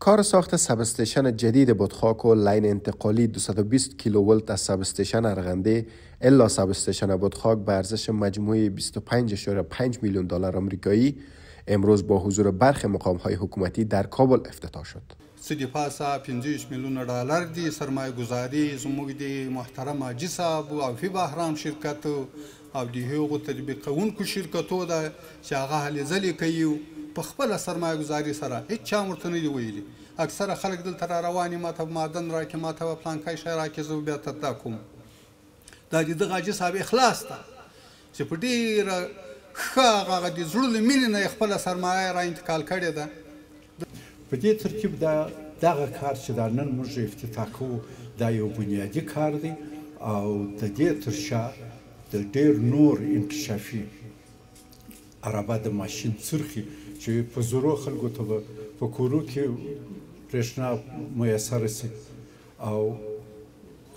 کار ساخت سب استیشن جدید بادخاک و لاین انتقالی 220 کیلوولت از سب استیشن ارغنده الا سب استیشن بادخاک به ارزش مجموعی 25.5 میلیون دلار آمریکایی امروز با حضور برخی مقام‌های حکومتی در کابل افتتاح شد. سدی پاسا 50 میلیون دلار دی سرمایه گذاری زموږ دی محترم حاجی صاحب او فی بهرام شرکت او دی هغو تطبیقونکو شرکتو ده چې هغه هلې ځلې کوي په خپله سرمایه گذاري سره هیڅ چا ورته نه دي ویلي. اکثره خلک دلته را روان ما ته معدن راکړي ما ته پلانکی شی راکړي زه بیا تدا کوم. دا د دغه حاجي صاحب اخلاص ده چې په ډېره ښه هغه د زړه له مینې نه یې خپله سرمایه را انتقال کړې ده. په دې ترکیب دغه کار چې دا نن موږ افتتاح کوو دا یو بنیادي کار دی او د دې تر شا د ډېر نور انکشافي عربه د ماشین څرخي چې په زرو خلکو ته به په کورو کې برېښنا میسره شي او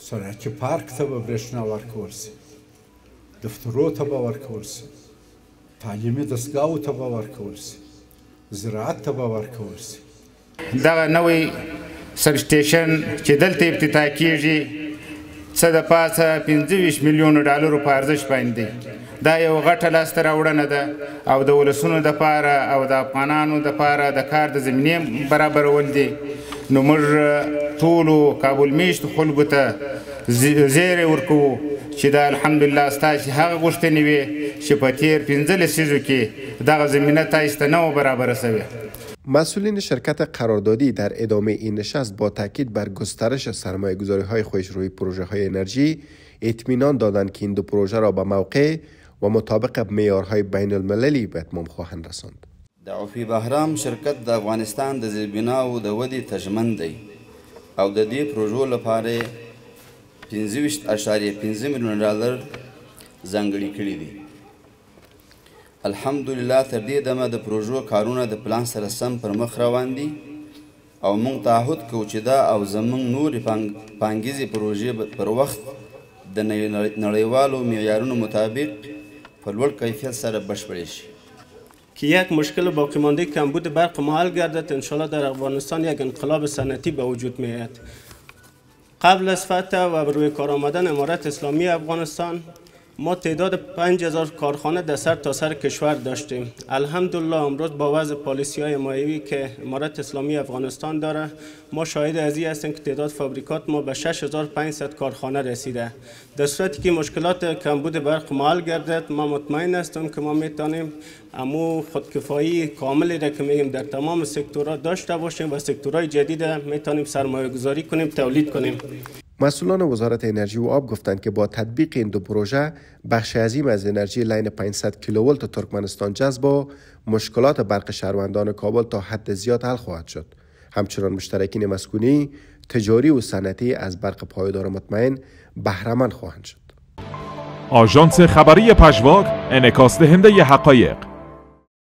صنعتي پارک ته به برېښنا ورکول شي، دفترو ته به ورکول شي، تعلیمي دستګاو ته به ورکول شي، زراعت ته به ورکول شي. دغه نوی سب سټیشن چې دلته افتتاح کیږي څه د پاسه 25 میلیون ډالرو په ارزښت باندې دا یو غټه لاسته راوړنه ده او د ولسونو دپاره او د افغانانو دپاره د کار د زمینې برابرول دي. نو موږ ټولو کابل میشتو خلکو ته زیری ورکوو چې دا الحمدلله ستاسې هغه غوښتنې وې چې په تېر 15 لسیزو کې دغه زمینه تاسې ته نه وه برابره شوې. مسئولین شرکت قراردادی در ادامه این نشست با تاکید بر گسترش سرمایه‌گذاری‌های خودش روی پروژه‌های انرژی اطمینان دادند که این دو پروژه را به موقع و مطابق معیارهای بین المللی به اتمام خواهند رساند. د عفی بهرام شرکت د افغانستان د زیربناو د ودې تژمن دی او د دې پروژو لپاره 25.5 میلیون ډالر ځانګړي کړي دي. الحمدلله تر دې دمه د پروژو کارونه د پلان سره سم پر مخ روان دي او موږ تعهد کوو چې دا او زموږ نورې پانګیزې پروژې پر وخت د نړیوالو معیارونو مطابق په لوړ کیفیت سره بشپړې شي. که یک مشکل باقی مانده کمبود برق حل گردد انشالله در افغانستان یک انقلاب صنعتی به وجود میآید. قبل از فتح و روی کار آمدن امارت اسلامی افغانستان ما تعداد 5000 کارخانه در سر تا سر کشور داشتیم. الحمدلله امروز با وضع پالیسی‌های مایوی که امارت اسلامی افغانستان داره ما شاهد از این هستیم که تعداد فابریکات ما به 6500 کارخانه رسیده. در صورتی که مشکلات کمبود برق حل گردد ما مطمئن هستیم که ما میتونیم امو خودکفایی کاملی را که میگیم در تمام سکتورها داشته باشیم و سکتورهای جدید میتونیم سرمایه گذاری کنیم، تولید کنیم. مسئولان وزارت انرژی و آب گفتند که با تطبیق این دو پروژه بخش عظیم از انرژی لاین 500 کیلوولت ترکمنستان جذب و مشکلات برق شهروندان کابل تا حد زیاد حل خواهد شد. همچنان مشترکین مسکونی، تجاری و صنعتی از برق پایدار و مطمئن بهره‌مند خواهند شد. آژانس خبری پژواک انعکاس دهنده حقایق